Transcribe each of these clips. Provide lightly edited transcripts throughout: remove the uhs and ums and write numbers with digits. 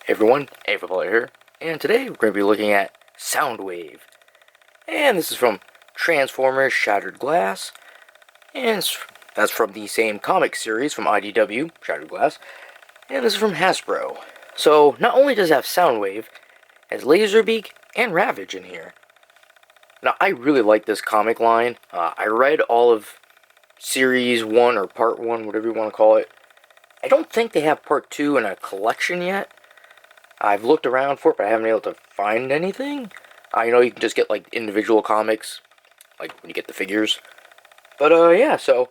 Hey everyone, Player here, and today we're going to be looking at Soundwave. And this is from Transformers Shattered Glass, and that's from the same comic series from IDW, Shattered Glass, and this is from Hasbro. So, not only does it have Soundwave, it has Laserbeak and Ravage in here. Now, I really like this comic line. I read all of Series 1, or Part 1, whatever you want to call it. I don't think they have Part 2 in a collection yet. I've looked around for it, but I haven't been able to find anything. I know you can just get, like, individual comics, like, when you get the figures. But, yeah, so,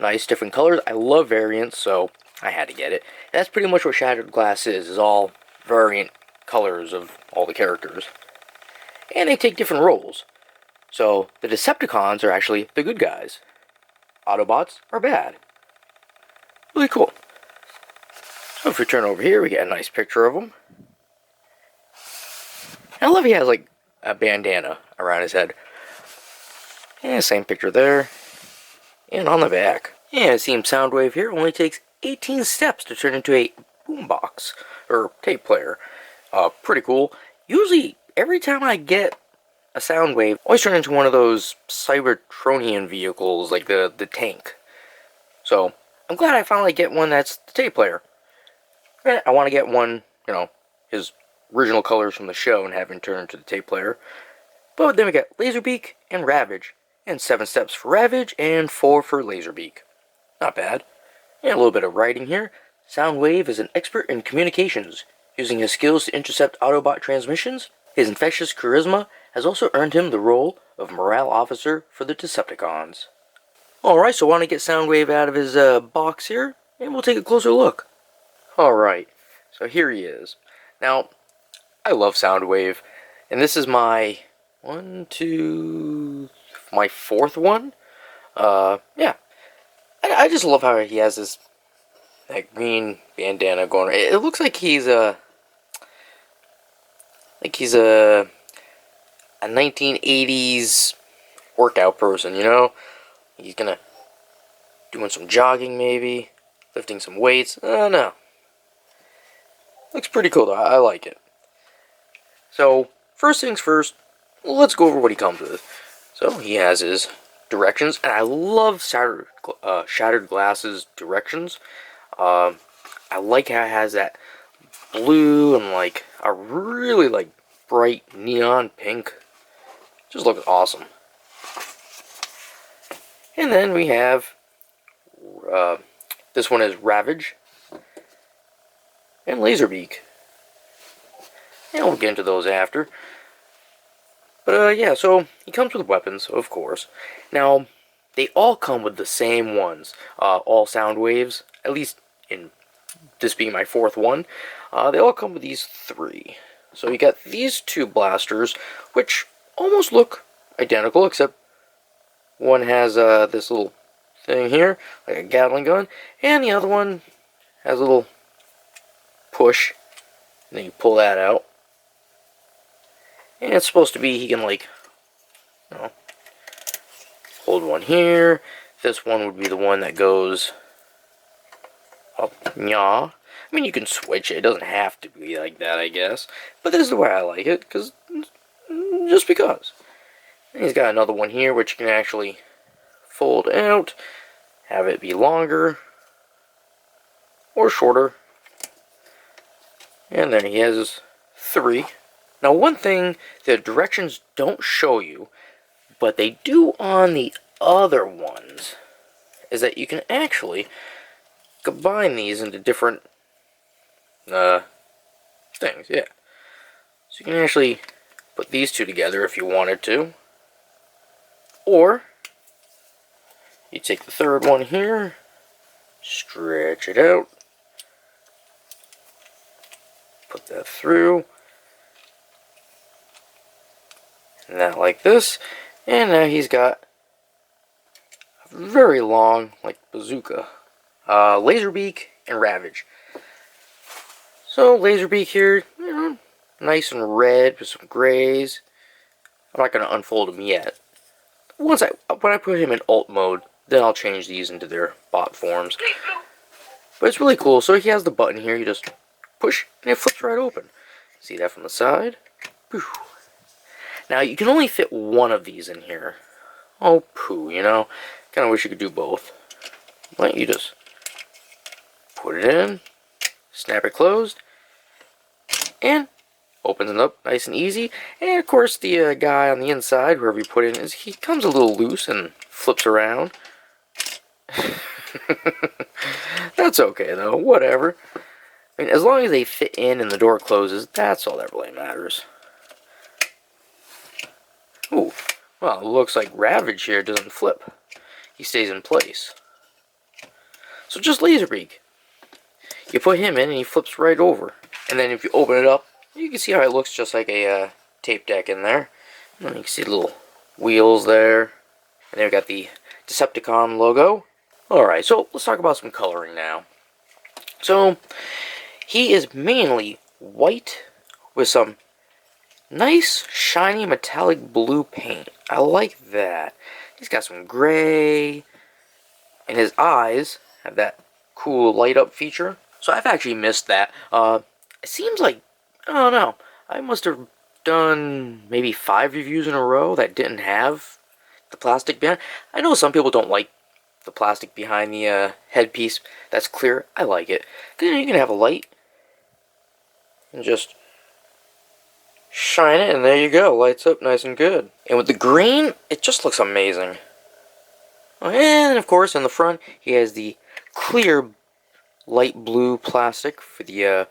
nice, different colors. I love variants, so I had to get it. And that's pretty much what Shattered Glass is all variant colors of all the characters. And they take different roles. So, the Decepticons are actually the good guys. Autobots are bad. Really cool. So if we turn over here, we get a nice picture of him. I love he has like a bandana around his head. And same picture there. And on the back. And it seems Soundwave here only takes 18 steps to turn into a boombox, or tape player. Pretty cool. Usually, every time I get a Soundwave, I always turn into one of those Cybertronian vehicles, like the tank. So, I'm glad I finally get one that's the tape player. I want to get one, his original colors from the show and have him turn into the tape player. But then we got Laserbeak and Ravage. And 7 steps for Ravage and 4 for Laserbeak. Not bad. And a little bit of writing here. Soundwave is an expert in communications. Using his skills to intercept Autobot transmissions, his infectious charisma has also earned him the role of morale officer for the Decepticons. Alright, so I want to get Soundwave out of his box here, and we'll take a closer look. Alright, so here he is. Now, I love Soundwave, and this is my my 4th one. Yeah. I just love how he has that green bandana going. It looks like he's a 1980s workout person, He's doing some jogging maybe, lifting some weights. I don't know. Looks pretty cool though. I like it. So, first things first, let's go over what he comes with. So, he has his directions, and I love Shattered Glass's directions. I like how it has that blue and like a really bright neon pink. Just looks awesome. And then we have this one is Ravage and Laserbeak. And we'll get into those after. But yeah, so he comes with weapons, of course. Now, they all come with the same ones. All Soundwaves, at least in this being my 4th one, they all come with these 3. So you got these 2 blasters, which almost look identical, except one has this little thing here, like a Gatling gun, and the other one has a little push, and then you pull that out. And it's supposed to be, he can hold one here. This one would be the one that goes up, I mean, you can switch it. It doesn't have to be like that, I guess. But this is the way I like it, just because. And he's got another one here, which you can actually fold out, have it be longer, or shorter. And then he has 3. Now, one thing the directions don't show you, but they do on the other ones, is that you can actually combine these into different things, yeah. So you can actually put these 2 together if you wanted to. Or, you take the 3rd one here, stretch it out, put that through, and that like this, and now he's got a very long, bazooka. Laserbeak and Ravage. So, Laserbeak here, nice and red with some grays. I'm not going to unfold him yet. When I put him in alt mode, then I'll change these into their bot forms. But it's really cool. So he has the button here. You just push, and it flips right open. See that from the side? Whew. Now, you can only fit one of these in here. Oh, poo, you know? Kind of wish you could do both. Why don't you just put it in, snap it closed, and opens it up nice and easy. And, of course, the guy on the inside, wherever you put it in, he comes a little loose and flips around. That's okay, though. Whatever. I mean, as long as they fit in and the door closes, that's all that really matters. Ooh, well, it looks like Ravage here doesn't flip. He stays in place. So just Laserbeak. You put him in and he flips right over. And then if you open it up, you can see how it looks just like a tape deck in there. And you can see the little wheels there. And then we've got the Decepticon logo. Alright, so let's talk about some coloring now. So, he is mainly white with some nice, shiny, metallic blue paint. I like that. He's got some gray, and his eyes have that cool light-up feature. So I've actually missed that. It seems like, I don't know, I must have done maybe 5 reviews in a row that didn't have the plastic behind. I know some people don't like the plastic behind the headpiece that's clear. I like it. Because you can have a light and just shine it, and there you go. Lights up nice and good. And with the green, it just looks amazing. Oh, and of course, in the front, he has the clear light blue plastic for the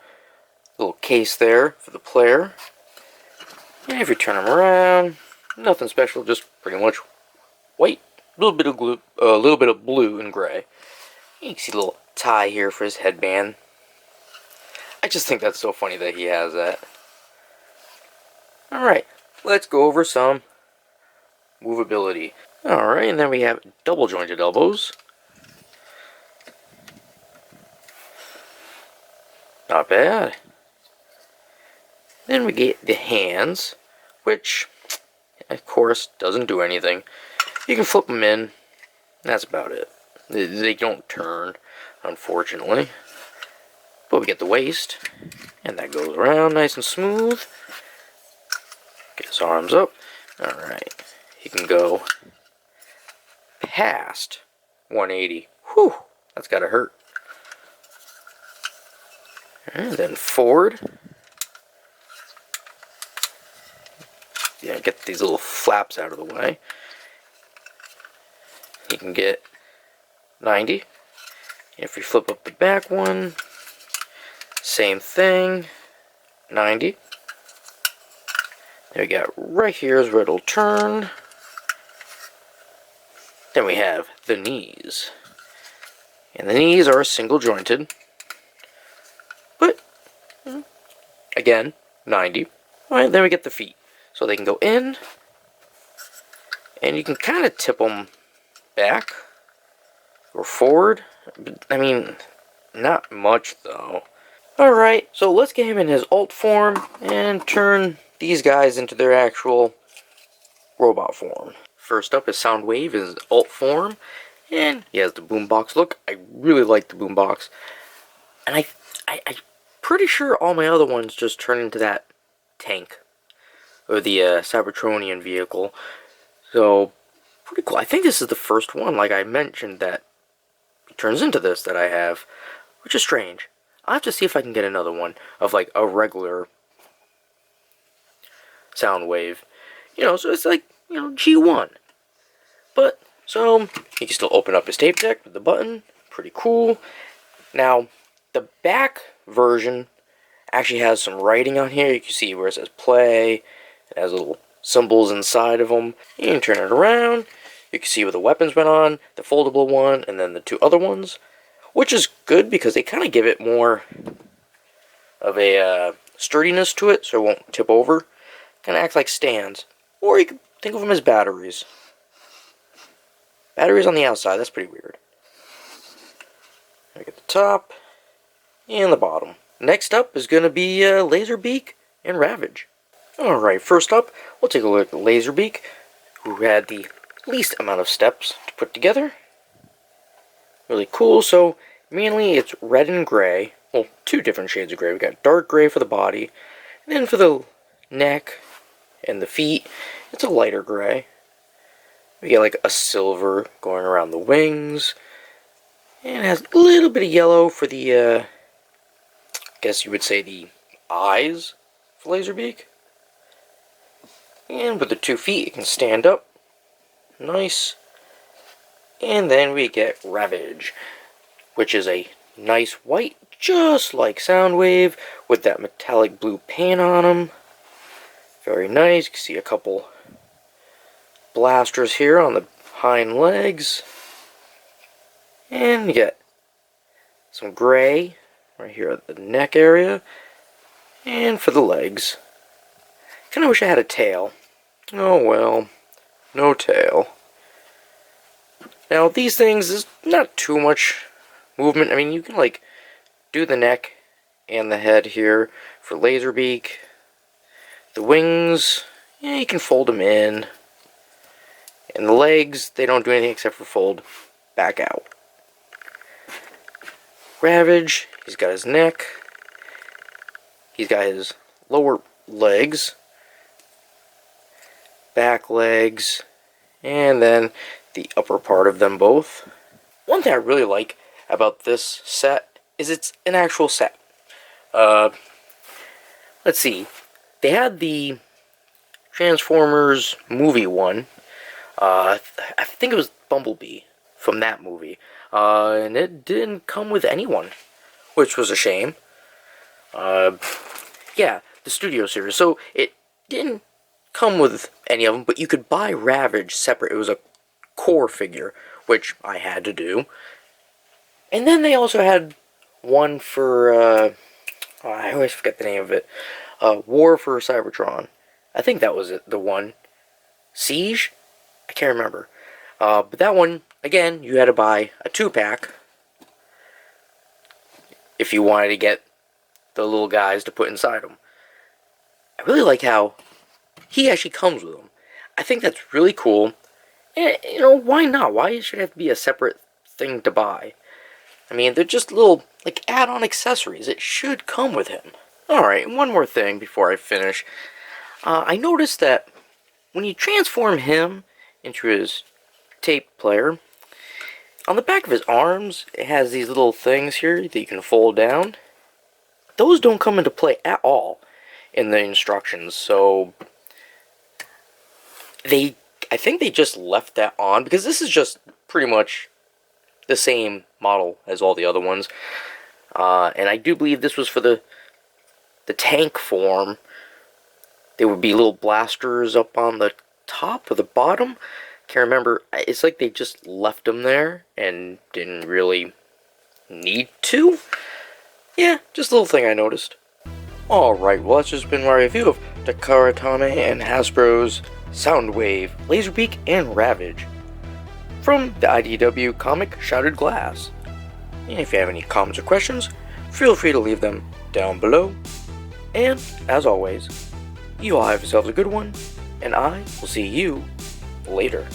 little case there for the player. And if you turn him around, nothing special, just pretty much white. A little bit of blue and gray. You can see a little tie here for his headband. I just think that's so funny that he has that. Alright, let's go over some movability. Alright, and then we have double jointed elbows. Not bad. Then we get the hands, which, of course, doesn't do anything. You can flip them in. That's about it. They don't turn, unfortunately. But we get the waist, and that goes around nice and smooth. Get his arms up. Alright. He can go past 180. Whew! That's gotta hurt. And then forward. Yeah, get these little flaps out of the way. You can get 90. If we flip up the back one, same thing, 90. There we got right here is where it'll turn. Then we have the knees. And the knees are single jointed. But, again, 90. Alright, then we get the feet. So they can go in, and you can kind of tip them back or forward. I mean, not much though. Alright, so let's get him in his alt form and turn these guys into their actual robot form. First up is Soundwave, is alt form, and he has the boombox look. I really like the boombox. And I'm pretty sure all my other ones just turn into that tank, or the Cybertronian vehicle. So, pretty cool. I think this is the first one, like I mentioned, that turns into this that I have, which is strange. I'll have to see if I can get another one of like a regular Soundwave. You know, so it's like, you know, G1. But, so, you can still open up his tape deck with the button. Pretty cool. Now, the back version actually has some writing on here. You can see where it says play. It has little symbols inside of them. You can turn it around. You can see where the weapons went on, the foldable one, and then the 2 other ones. Which is good because they kind of give it more of a sturdiness to it, so it won't tip over. Kind of acts like stands. Or you can think of them as batteries. Batteries on the outside, that's pretty weird. Look at the top and the bottom. Next up is going to be Laserbeak and Ravage. Alright, first up, we'll take a look at the Laserbeak, who had the least amount of steps to put together. Really cool. So mainly it's red and gray. well, two different shades of gray. We got dark gray for the body, and then for the neck and the feet, it's a lighter gray. We get like a silver going around the wings, and it has a little bit of yellow for the, I guess you would say the eyes for Laserbeak. And with the 2 feet, it can stand up. Nice. And then we get Ravage, which is a nice white, just like Soundwave, with that metallic blue paint on them. Very nice. You can see a couple blasters here on the hind legs. And you get some gray right here at the neck area. And for the legs, kinda wish I had a tail. Oh well, no tail. Now these things, there's not too much movement. I mean, you can like do the neck and the head here for Laserbeak. The wings, yeah, you can fold them in. And the legs, they don't do anything except for fold back out. Ravage, he's got his neck. He's got his lower legs, back legs, and then the upper part of them both. One thing I really like about this set is it's an actual set. Let's see. They had the Transformers movie one. I think it was Bumblebee from that movie. And it didn't come with anyone, which was a shame. Yeah, the studio series. So it didn't come with any of them, but you could buy Ravage separate. It was a core figure, which I had to do. And then they also had one for, I always forget the name of it. War for Cybertron. I think that was it, the one. Siege? I can't remember. But that one, again, you had to buy a 2-pack if you wanted to get the little guys to put inside them. I really like how he actually comes with them. I think that's really cool. And, you know, why not? Why should it have to be a separate thing to buy? I mean, they're just little, like, add-on accessories. It should come with him. Alright, one more thing before I finish. I noticed that when you transform him into his tape player, on the back of his arms, it has these little things here that you can fold down. Those don't come into play at all in the instructions, so I think they just left that on, because this is just pretty much the same model as all the other ones. And I do believe this was for the tank form. There would be little blasters up on the top or the bottom. Can't remember. It's like they just left them there and didn't really need to. Yeah, just a little thing I noticed. Alright, well that's just been my review of Takara Tomy and Hasbro's Soundwave, Laserbeak and Ravage from the IDW comic Shattered Glass. And if you have any comments or questions, feel free to leave them down below. And, as always, you all have yourselves a good one, and I will see you later.